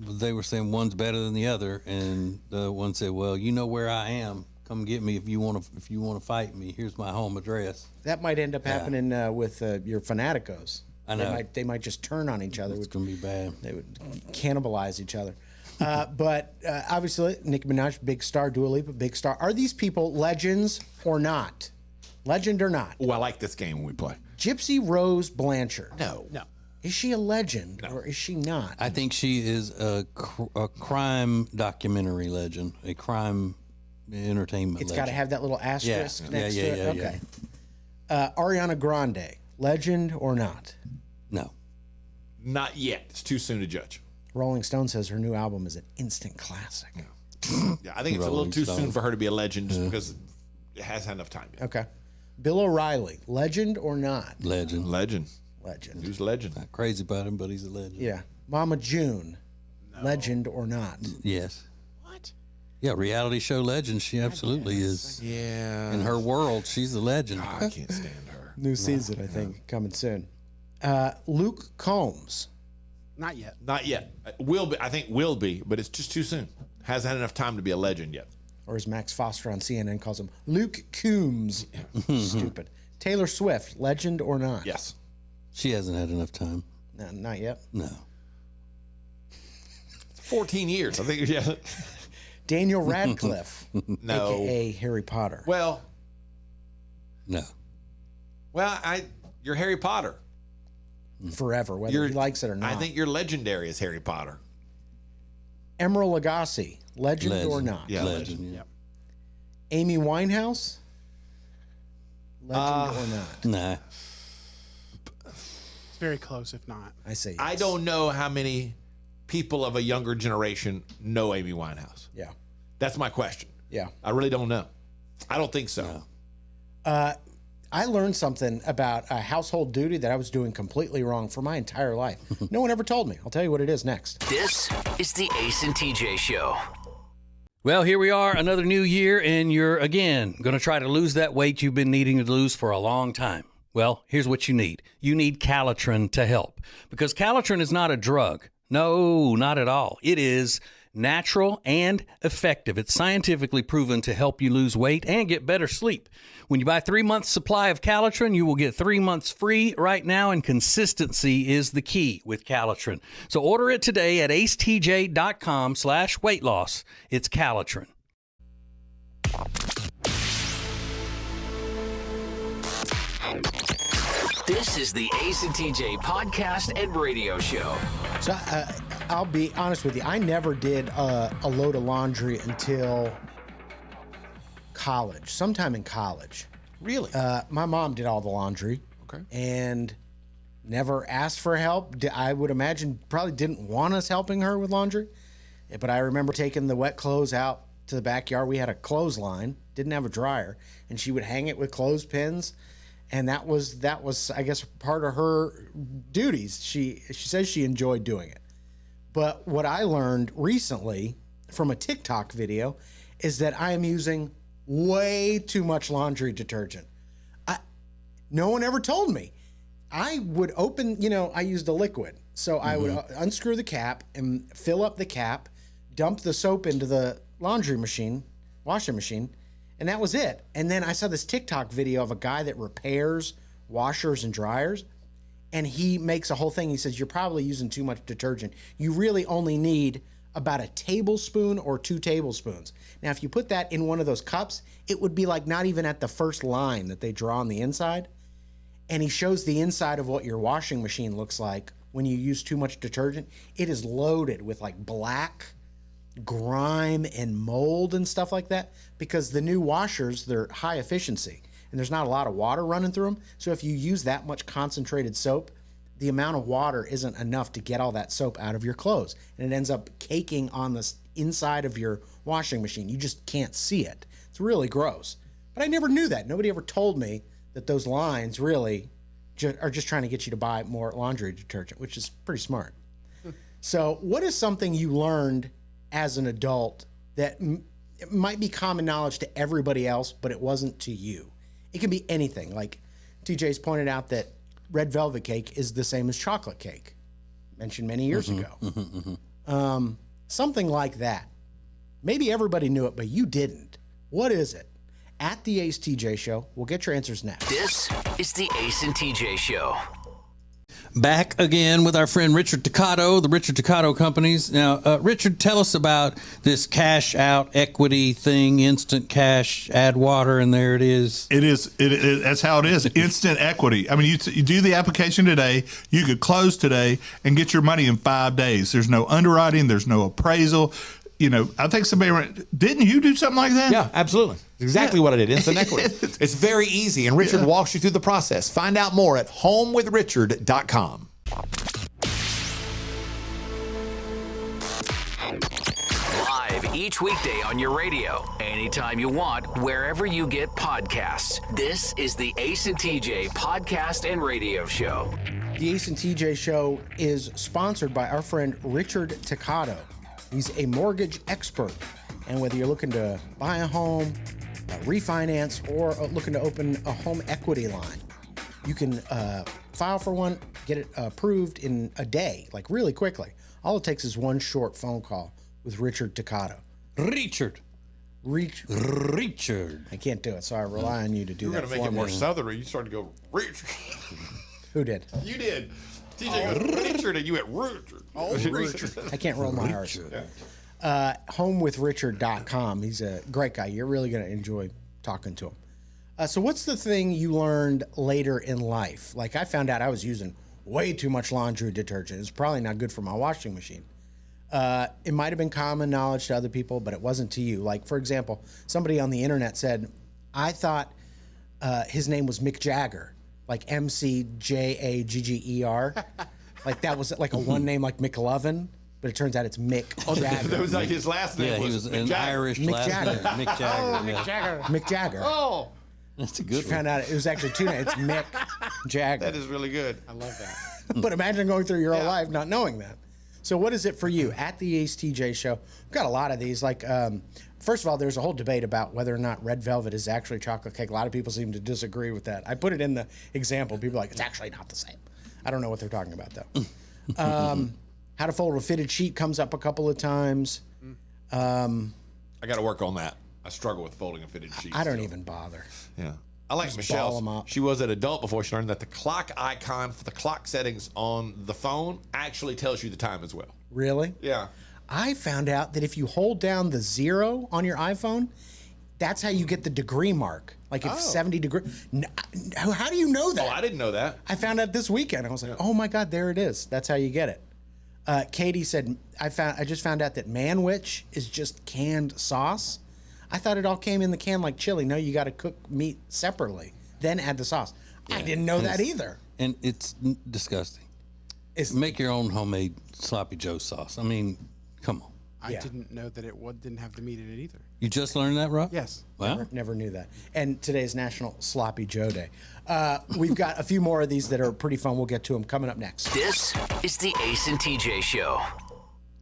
they were saying one's better than the other, and one said, "Well, you know where I am. Come get me if you want to fight me. Here's my home address." That might end up happening with your fanaticos. I know. They might just turn on each other. It's going to be bad. They would cannibalize each other. But obviously, Nicki Minaj, big star. Dua Lipa, big star. Are these people legends or not? Legend or not? Oh, I like this game when we play. Gypsy Rose Blanchard. No. Is she a legend or is she not? I think she is a crime documentary legend, a crime entertainment It's legend. got to have that little asterisk next to it? Yeah. Okay. Ariana Grande, legend or not? No. Not yet. It's too soon to judge. Rolling Stone says her new album is an instant classic. Yeah, I think it's a little too soon for her to be a legend just because it hasn't had enough time yet. Okay. Bill O'Reilly, legend or not? Legend. Legend. Legend. a legend. Not crazy about him, but he's a legend. Yeah. Mama June, legend or not? Yes. What? Yeah, reality show legend. She absolutely is. Yeah. In her world, she's a legend. God, I can't stand her. New season, I think, coming soon. Luke Combs. Not yet. Not yet. Will be. I think will be, but it's just too soon. Hasn't had enough time to be a legend yet. Or as Max Foster on CNN calls him, Luke Combs. Stupid. Taylor Swift, legend or not? Yes. She hasn't had enough time. No, not yet. No. 14 years. I think. Yeah. Daniel Radcliffe, No. a.k.a. Harry Potter. Well. No. You're Harry Potter. Forever, whether he likes it or not. I think you're legendary as Harry Potter. Emeril Lagasse, legend or not? Yeah, legend. Yeah. Amy Winehouse, legend or not? Nah. It's very close, if not. I say yes. I don't know how many people of a younger generation know Amy Winehouse. Yeah. That's my question. Yeah. I really don't know. I don't think so. No. I learned something about a household duty that I was doing completely wrong for my entire life. No one ever told me. I'll tell you what it is next. This is the Ace and TJ Show. Well, here we are, another new year, and you're, again, going to try to lose that weight you've been needing to lose for a long time. Well, here's what you need. You need Calitrin to help, because Calitrin is not a drug. No, not at all. It is natural and effective. It's scientifically proven to help you lose weight and get better sleep. When you buy 3 months supply of Calitrin, you will get 3 months free right now, and consistency is the key with Calitrin. So order it today at acetj.com/weight loss. It's Calitrin. This is the Ace and TJ podcast and radio show. So I'll be honest with you. I never did a load of laundry until college, sometime in college. Really? My mom did all the laundry. Okay. And never asked for help. I would imagine probably didn't want us helping her with laundry. But I remember taking the wet clothes out to the backyard. We had a clothesline, didn't have a dryer, and she would hang it with clothespins. And that was, I guess, part of her duties. She says she enjoyed doing it. But what I learned recently from a TikTok video is that I am using way too much laundry detergent. No one ever told me. I would open, I used a liquid. So I would unscrew the cap and fill up the cap, dump the soap into the washing machine, and that was it. And then I saw this TikTok video of a guy that repairs washers and dryers, and he makes a whole thing. He says, you're probably using too much detergent. You really only need about a tablespoon or 2 tablespoons. Now, if you put that in one of those cups, it would be like not even at the first line that they draw on the inside. And he shows the inside of what your washing machine looks like when you use too much detergent. It is loaded with like black grime and mold and stuff like that, because the new washers, they're high efficiency and there's not a lot of water running through them. So if you use that much concentrated soap, the amount of water isn't enough to get all that soap out of your clothes, and it ends up caking on the inside of your washing machine. You just can't see it. It's really gross. But I never knew that. Nobody ever told me that those lines really are just trying to get you to buy more laundry detergent, which is pretty smart. So what is something you learned as an adult that might be common knowledge to everybody else, but it wasn't to you? It can be anything. Like TJ's pointed out that red velvet cake is the same as chocolate cake, mentioned many years ago. Something like that. Maybe everybody knew it, but you didn't. What is it? At the Ace TJ Show. We'll get your answers next. This is the Ace and TJ Show. Back again with our friend Richard Toccato, the Richard Toccato Companies. Now, Richard, tell us about this cash out equity thing, instant cash, add water, and there it is. That's how it is. Instant equity. I mean, you do the application today, you could close today and get your money in 5 days. There's no underwriting, there's no appraisal. I think didn't you do something like that? Yeah, absolutely. Exactly what I did. Instant equity. It's very easy, and Richard walks you through the process. Find out more at homewithrichard.com. Live each weekday on your radio, anytime you want, wherever you get podcasts. This is the Ace and TJ Podcast and Radio Show. The Ace and TJ Show is sponsored by our friend Richard Toccato. He's a mortgage expert, and whether you're looking to buy a home, refinance, or looking to open a home equity line, you can file for one, get it approved in a day, like really quickly. All it takes is one short phone call with Richard Toccato. Richard. I can't do it, so I rely on you to do that. You're going to make it more southern. You started to go, Richard. Who did? You did. TJ goes, Richard, and you went, Richard. Oh, Richard. I can't roll my R's. Homewithrichard.com. He's a great guy. You're really going to enjoy talking to him. So what's the thing you learned later in life? Like, I found out I was using way too much laundry detergent. It's probably not good for my washing machine. It might have been common knowledge to other people, but it wasn't to you. Like, for example, somebody on the internet said, I thought his name was Mick Jagger. Like McJagger. Like that was like a one name like McLovin, but it turns out it's Mick Jagger. That was like his last name. Yeah, he was an Irish Mick last Jagger. name. Mick Jagger. Oh, Mick Jagger. Mick Jagger. Oh, that's a good one. Found out it was actually 2 names. It's Mick Jagger. That is really good. I love that. But imagine going through your whole life not knowing that. So what is it for you? At the Ace TJ Show, we've got a lot of these. Like, first of all, there's a whole debate about whether or not red velvet is actually chocolate cake. A lot of people seem to disagree with that. I put it in the example. People are like, it's actually not the same. I don't know what they're talking about, though. How to fold a fitted sheet comes up a couple of times. I got to work on that. I struggle with folding a fitted sheet. I don't even bother. Yeah. I like Michelle. She was an adult before she learned that the clock icon for the clock settings on the phone actually tells you the time as well. Really? Yeah. I found out that if you hold down the 0 on your iPhone, that's how you get the degree mark. Like if 70 degrees. How do you know that? Oh, I didn't know that. I found out this weekend. I was like, oh my God, there it is. That's how you get it. Katie said, I just found out that manwich is just canned sauce. I thought it all came in the can like chili. No, you got to cook meat separately, then add the sauce. I didn't know that either. And it's disgusting. Make your own homemade sloppy Joe sauce. I mean, come on. I didn't know that it didn't have the meat in it either. You just learned that, Rob? Yes. Wow. Never knew that. And today's National Sloppy Joe Day. We've got a few more of these that are pretty fun. We'll get to them coming up next. This is the Ace and TJ Show.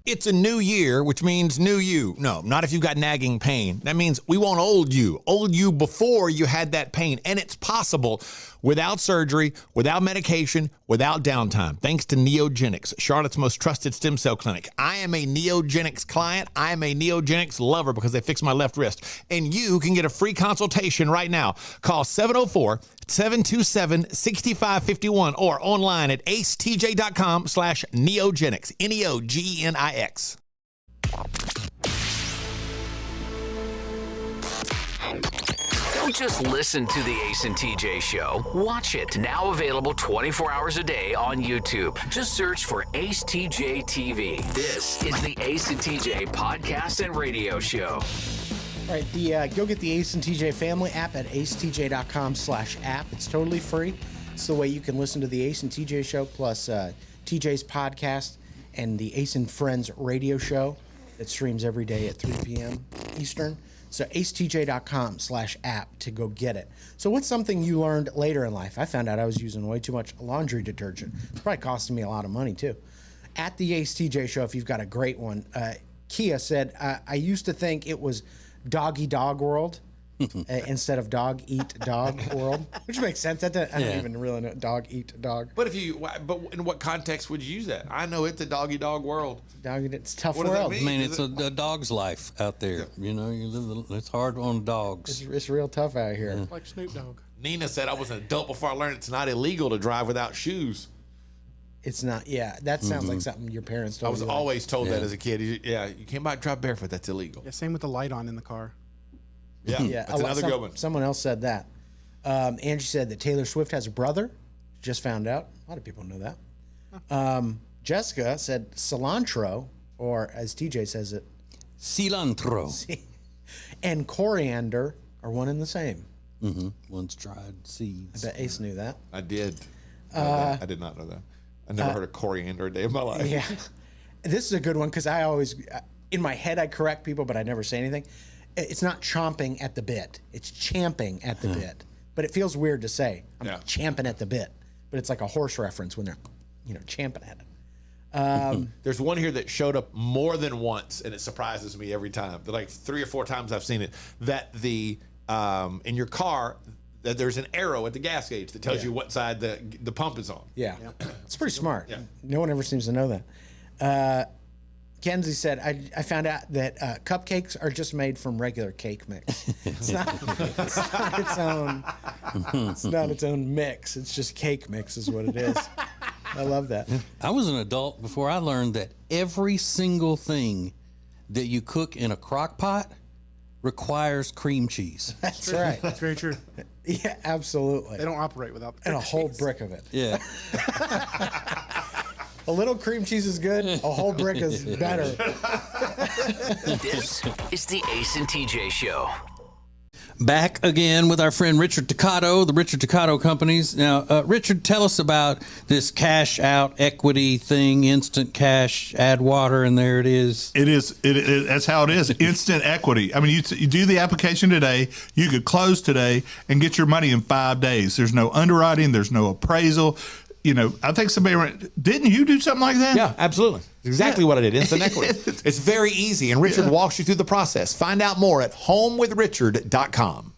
It's a new year, which means new you. No, not if you've got nagging pain. That means we want old you before you had that pain. And it's possible without surgery, without medication, without downtime, thanks to Neogenics, Charlotte's most trusted stem cell clinic. I am a Neogenics client. I am a Neogenics lover because they fixed my left wrist. And you can get a free consultation right now. Call 704-727-6551 or online at acetj.com/neogenics, Neogenics. Don't just listen to the Ace and TJ Show. Watch it. Now available 24 hours a day on YouTube. Just search for Ace TJ TV. This is the Ace and TJ podcast and radio show. All right, go get the Ace and TJ family app at acetj.com/app. It's totally free. It's the way you can listen to the Ace and TJ show plus TJ's podcast and the Ace and Friends radio show that streams every day at 3 p.m. Eastern. So acetj.com/app to go get it. So what's something you learned later in life? I found out I was using way too much laundry detergent. It's probably costing me a lot of money too. At the Ace TJ show, if you've got a great one, Kia said, I used to think it was doggy dog world instead of dog eat dog world, which makes sense. I don't even really know dog eat dog. But in what context would you use that? I know it's a doggy dog world. It's a tough What does that world. mean? I mean, it's a dog's life out there. You know, it's hard on dogs. It's real tough out here. Like Snoop Dogg. Nina said I was an adult before I learned it's not illegal to drive without shoes. It's not. Yeah, that sounds like something your parents told I was you. always told that as a kid. You can't drive barefoot. That's illegal. Yeah, same with the light on in the car. Yeah, that's another good one. Someone else said that. Angie said that Taylor Swift has a brother. Just found out. A lot of people know that. Jessica said cilantro, or as TJ says it, Cilantro. and coriander are one and the same. Mm-hmm. One's dried seeds. I bet Ace knew that. I did. I did not know that. I never heard of coriander a day of my life. Yeah. This is a good one because I always, in my head, I correct people, but I never say anything. It's not chomping at the bit. It's champing at the bit. But it feels weird to say. I'm champing at the bit. But it's like a horse reference when they're, champing at it. There's one here that showed up more than once, and it surprises me every time. Like 3 or 4 times I've seen it. That the in your car, that there's an arrow at the gas gauge that tells you what side the pump is on. Yeah. It's pretty smart. Yeah. No one ever seems to know that. Kenzie said, I found out that cupcakes are just made from regular cake mix. It's not its own. It's not its own mix. It's just cake mix is what it is. I love that. I was an adult before I learned that every single thing that you cook in a crock pot requires cream cheese. That's right. That's very true. Yeah, absolutely. They don't operate without And a whole brick of it. Yeah. A little cream cheese is good. A whole brick is better. This is the Ace and TJ Show. Back again with our friend Richard Toccato, the Richard Toccato Companies. Now, Richard, tell us about this cash out equity thing, instant cash, add water, and there it is. It is. That's how it is. Instant equity. I mean, you do the application today. You could close today and get your money in 5 days. There's no underwriting. There's no appraisal. I think didn't you do something like that? Yeah, absolutely. Exactly what I did. Instant equity. It's very easy, and Richard walks you through the process. Find out more at homewithrichard.com.